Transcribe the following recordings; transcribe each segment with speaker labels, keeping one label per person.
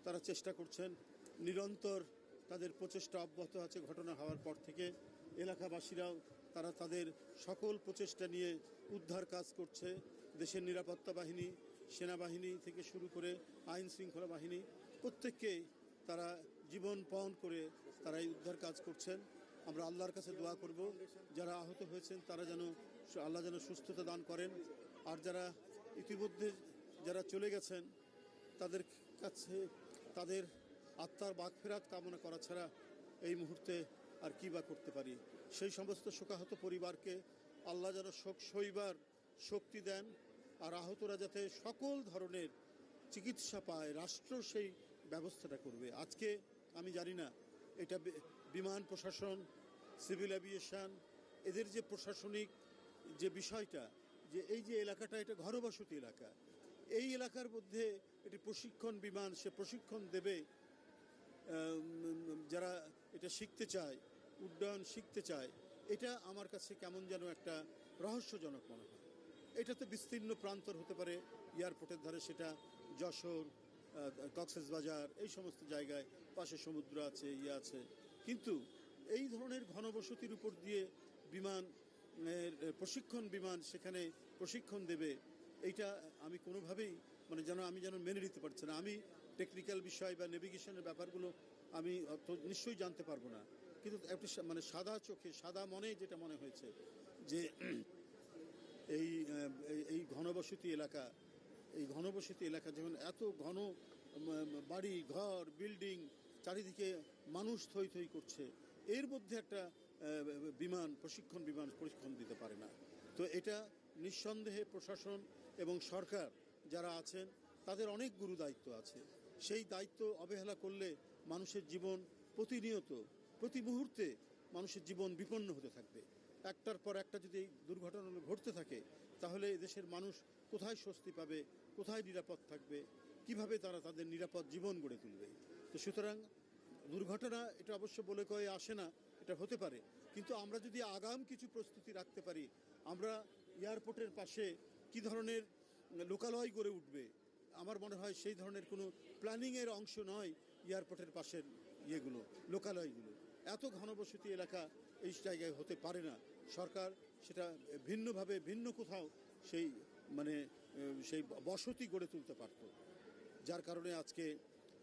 Speaker 1: তারা চেষ্টা করছেন, নিরন্তর তাদের প্রচেষ্টা অব্যাহত আছে। ঘটনা হওয়ার পর থেকে এলাকাবাসীরাও তারা তাদের সকল প্রচেষ্টা নিয়ে উদ্ধার কাজ করছে। দেশের নিরাপত্তা বাহিনী, সেনাবাহিনী থেকে শুরু করে আইন শৃঙ্খলা বাহিনী প্রত্যেককেই তারা জীবনপণ করে তারা এই উদ্ধার কাজ করছেন। আমরা আল্লাহর কাছে দোয়া করব, যারা আহত হয়েছেন তারা যেন আল্লাহ যেন সুস্থতা দান করেন। আর যারা ইতিমধ্যে যারা চলে গেছেন তাদের কাছে তাদের আত্মার মাগফিরাত কামনা করা ছাড়া এই মুহূর্তে আর কী বা করতে পারি। সেই সমস্ত শোকাহত পরিবারকে আল্লাহ যেন শোক সইবার শক্তি দেন, আর আহতরা যাতে সকল ধরনের চিকিৎসা পায়, রাষ্ট্র সেই ব্যবস্থাটা করবে। আজকে আমি জানি না এটা বিমান প্রশাসন, সিভিল অ্যাভিয়েশন, এদের যে প্রশাসনিক যে বিষয়টা, যে এই যে এলাকাটা এটা ঘনবসতি এলাকা, এই এলাকার মধ্যে এটি প্রশিক্ষণ বিমান, সে প্রশিক্ষণ দেবে যারা এটা শিখতে চায়, উড্ডয়ন শিখতে চায়। এটা আমার কাছে কেমন যেন একটা রহস্যজনক মনে হয়। এটা তো বিস্তীর্ণ প্রান্তর হতে পারে এয়ারপোর্টের ধারে, সেটা যশোর, কক্সবাজার, এই সমস্ত জায়গায় পাশে সমুদ্র আছে, আছে। কিন্তু এই ধরনের ঘনবসতির উপর দিয়ে বিমান প্রশিক্ষণ বিমান সেখানে প্রশিক্ষণ দেবে, এইটা আমি কোনোভাবেই আমি যেন মেনে নিতে পারছি না। আমি টেকনিক্যাল বিষয় বা নেভিগেশনের ব্যাপারগুলো আমি নিশ্চয়ই জানতে পারবো না, কিন্তু একটি সাদা চোখে সাদা মনে যেটা মনে হয়েছে যে এই ঘনবসতি এলাকা যখন এত ঘন বাড়ি ঘর বিল্ডিং, চারিদিকে মানুষ থই থই করছে, এর মধ্যে একটা প্রশিক্ষণ দিতে পারে না। তো এটা নিঃসন্দেহে প্রশাসন এবং সরকার যারা আছেন তাদের অনেক গুরু দায়িত্ব আছে। সেই দায়িত্ব অবহেলা করলে মানুষের জীবন প্রতিনিয়ত প্রতি মুহূর্তে মানুষের জীবন বিপন্ন হতে থাকবে। একটার পর একটা যদি এই দুর্ঘটনা ঘটতে থাকে তাহলে দেশের মানুষ কোথায় স্বস্তি পাবে, কোথায় নিরাপদ থাকবে, কিভাবে তারা তাদের নিরাপদ জীবন গড়ে তুলবে। তো সুতরাং দুর্ঘটনা এটা অবশ্য বলে কয়ে আসে না, এটা হতে পারে, কিন্তু আমরা যদি আগাম কিছু প্রস্তুতি রাখতে পারি, আমরা এয়ারপোর্টের পাশে কি ধরনের লোকালয় গড়ে উঠবে, আমার মনে হয় সেই ধরনের কোনো প্ল্যানিংয়ের অংশ নয় এয়ারপোর্টের পাশের লোকালয়গুলো। এত ঘনবসতি এলাকা এই জায়গায় হতে পারে না। সরকার সেটা ভিন্নভাবে ভিন্ন কোথাও সেই সেই বসতি গড়ে তুলতে পারত, যার কারণে আজকে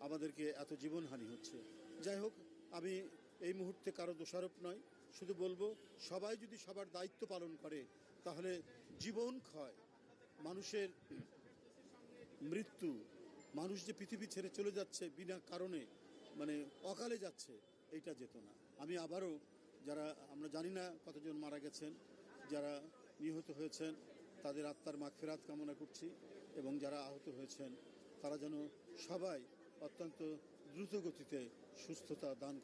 Speaker 1: আমাদেরকে এত জীবনহানি হচ্ছে। যাই হোক, আমি এই মুহূর্তে কারো দোষারোপ নয়, শুধু বলবো সবাই যদি সবার দায়িত্ব পালন করে তাহলে জীবন ক্ষয়, মানুষের মৃত্যু, মানুষ যে পৃথিবী ছেড়ে চলে যাচ্ছে বিনা কারণে, অকালে যাচ্ছে, এইটা যেত না। আমি আবারও আমরা জানি না কতজন মারা গেছেন, যারা নিহত হয়েছেন তাদের আত্মার মাগফিরাত কামনা করছি, এবং যারা আহত হয়েছেন তারা যেন সবাই অত্যন্ত দ্রুত গতিতে সুস্থতা দান করে।